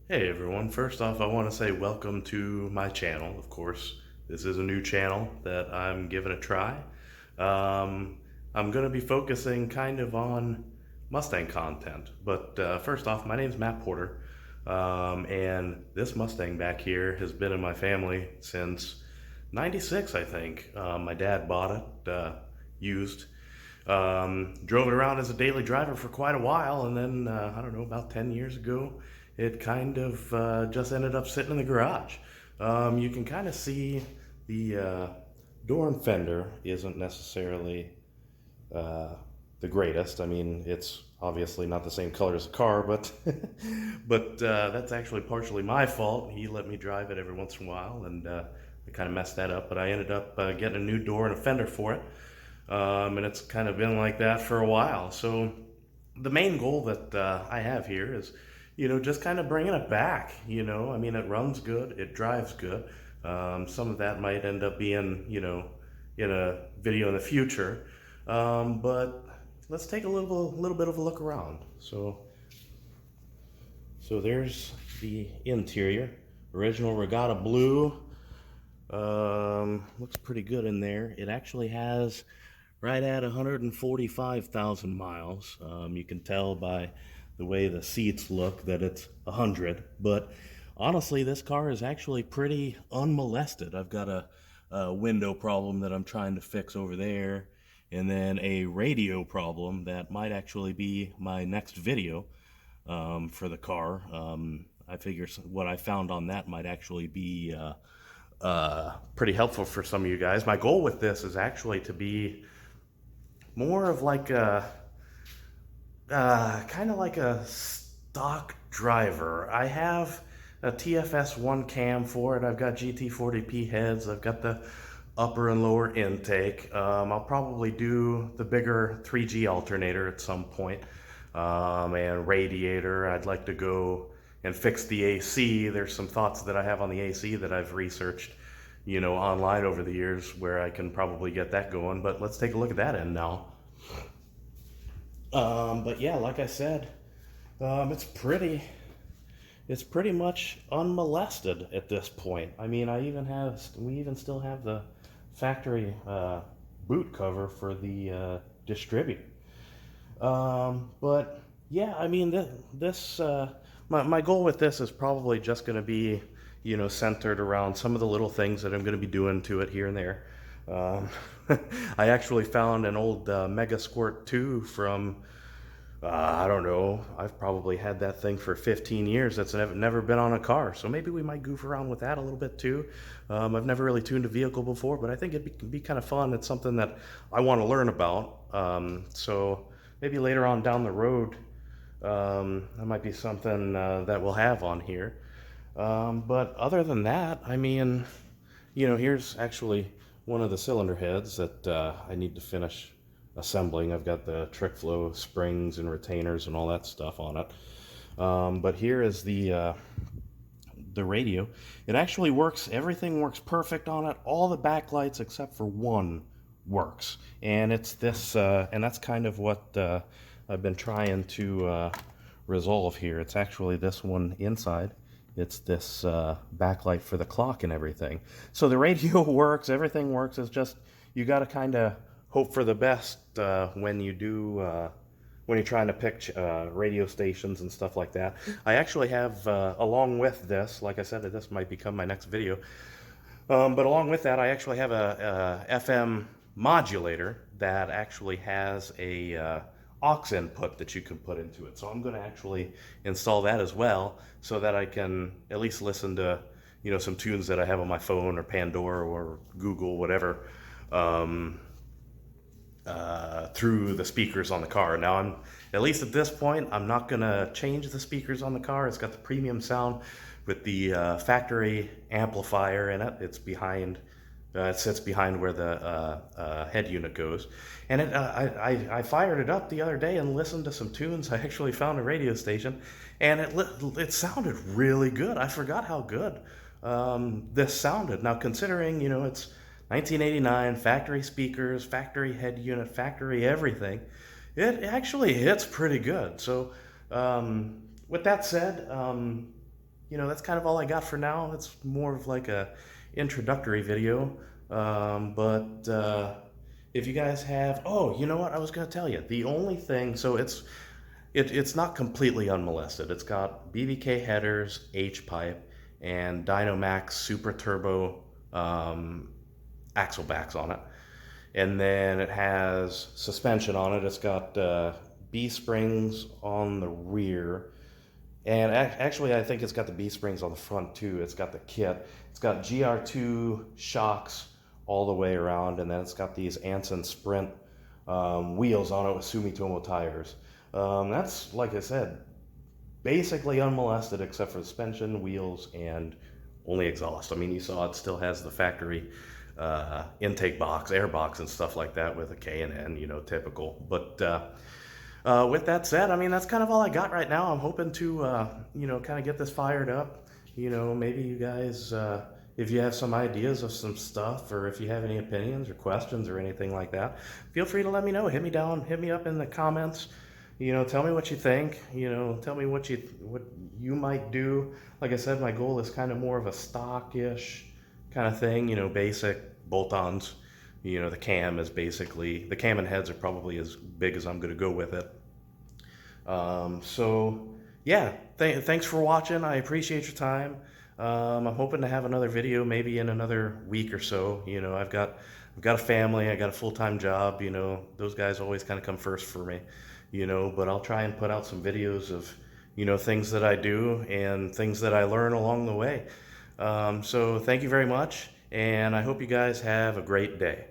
Hey everyone, first off I want to say welcome to my channel. Of course, this is a new channel that I'm giving a try. Um, I'm going to be focusing kind of on Mustang content, but first off, my name's Matt Porter, and this Mustang back here has been in my family since '96, I think. My dad bought it, used. Drove it around as a daily driver for quite a while, and then I don't know, about 10 years ago, it kind of just ended up sitting in the garage. You can kind of see the door and fender isn't necessarily uh, the greatest. I mean, it's obviously not the same color as the car, but that's actually partially my fault. He let me drive it every once in a while, and I kind of messed that up. But I ended up getting a new door and a fender for it, and it's kind of been like that for a while. So the main goal that I have here is, just kind of bringing it back. I mean, it runs good, it drives good. Some of that might end up being, in a video in the future. But let's take a little bit of a look around. So there's the interior, original regatta blue. Looks pretty good in there. It actually has right at 145,000 miles. You can tell by the way the seats look that it's 100, but honestly, this car is actually pretty unmolested. I've got a window problem that I'm trying to fix over there, and then a radio problem that might actually be my next video for the car. I figure what I found on that might actually be pretty helpful for some of you guys. My goal with this is actually to be more of like a kind of like a stock driver. I have a TFS 1 cam for it. I've got GT40P heads. I've got the upper and lower intake. I'll probably do the bigger 3G alternator at some point, and radiator. I'd like to go and fix the AC. There's some thoughts that I have on the AC that I've researched, online over the years where I can probably get that going. But let's take a look at that end now. But yeah, like I said, it's pretty much unmolested at this point. I mean, we even still have the factory boot cover for the distributor. But yeah, I mean, my goal with this is probably just going to be, centered around some of the little things that I'm going to be doing to it here and there. Um, I actually found an old Mega Squirt 2 from, I don't know, I've probably had that thing for 15 years. That's never been on a car. So maybe we might goof around with that a little bit too. I've never really tuned a vehicle before, but I think it'd be kind of fun. It's something that I want to learn about. So maybe later on down the road, that might be something that we'll have on here. But other than that, I mean, here's actually one of the cylinder heads that I need to finish assembling. I've got the trick flow springs and retainers and all that stuff on it. But here is the radio. It actually works. Everything works perfect on it. All the backlights except for one works. And it's this, and that's kind of what I've been trying to resolve here. It's actually this one inside. It's this backlight for the clock and everything. So the radio works, everything works. It's just you got to kind of hope for the best when you're trying to pick radio stations and stuff like that. I actually have, along with this, like I said, this might become my next video. But along with that, I actually have a FM modulator that actually has a aux input that you can put into it. So I'm going to actually install that as well so that I can at least listen to, some tunes that I have on my phone or Pandora or Google, whatever, through the speakers on the car. Now, at least at this point, I'm not going to change the speakers on the car. It's got the premium sound with the factory amplifier in it. It sits behind where the head unit goes. And I fired it up the other day and listened to some tunes. I actually found a radio station, and it sounded really good. I forgot how good this sounded. Now, considering, it's 1989, factory speakers, factory head unit, factory everything, it actually hits pretty good. So with that said, that's kind of all I got for now. It's more of like a introductory video. But if you guys have, oh, you know what? I was gonna tell you. The only thing, so it's not completely unmolested. It's got BBK headers, H pipe, and Dynamax Super Turbo axle backs on it. And then it has suspension on it. It's got B springs on the rear. And actually, I think it's got the B springs on the front too. It's got the kit. It's got GR2 shocks all the way around, and then it's got these Anson Sprint wheels on it with Sumitomo tires. That's, like I said, basically unmolested except for suspension, wheels, and only exhaust. I mean, you saw it still has the factory intake box, air box, and stuff like that with a K and N, typical. But with that said, I mean, that's kind of all I got right now. I'm hoping to, kind of get this fired up. Maybe you guys, if you have some ideas of some stuff, or if you have any opinions or questions or anything like that, feel free to let me know. Hit me down, hit me up in the comments. Tell me what you think. Tell me what you might do. Like I said, my goal is kind of more of a stockish kind of thing. Basic bolt-ons. The cam and heads are probably as big as I'm going to go with it. So yeah, thanks for watching. I appreciate your time. I'm hoping to have another video maybe in another week or so. I've got a family, I got a full-time job, those guys always kind of come first for me, but I'll try and put out some videos of, things that I do and things that I learn along the way. So thank you very much, and I hope you guys have a great day.